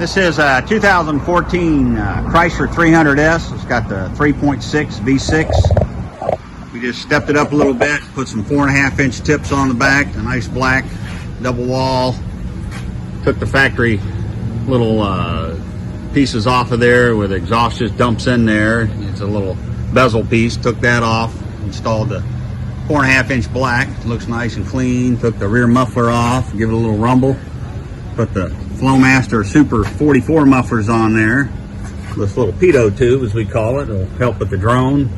This is a 2014 Chrysler 300S. It's got the 3.6 V6. We just stepped it up a little bit, put some 4.5-inch tips on the back, a nice black double wall. Took the factory little pieces off of there where the exhaust just dumps in there. It's a little bezel piece. Took that off, installed the 4.5-inch black. It looks nice and clean. Took the rear muffler off, give it a little rumble. Put the Flowmaster Super 44 mufflers on there. This little pitot tube, as we call it, will help with the drone.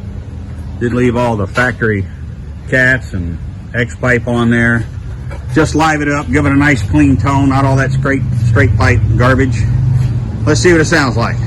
Did leave all the factory cats and X-pipe on there. Just live it up, give it a nice clean tone, not all that straight pipe garbage. Let's see what it sounds like.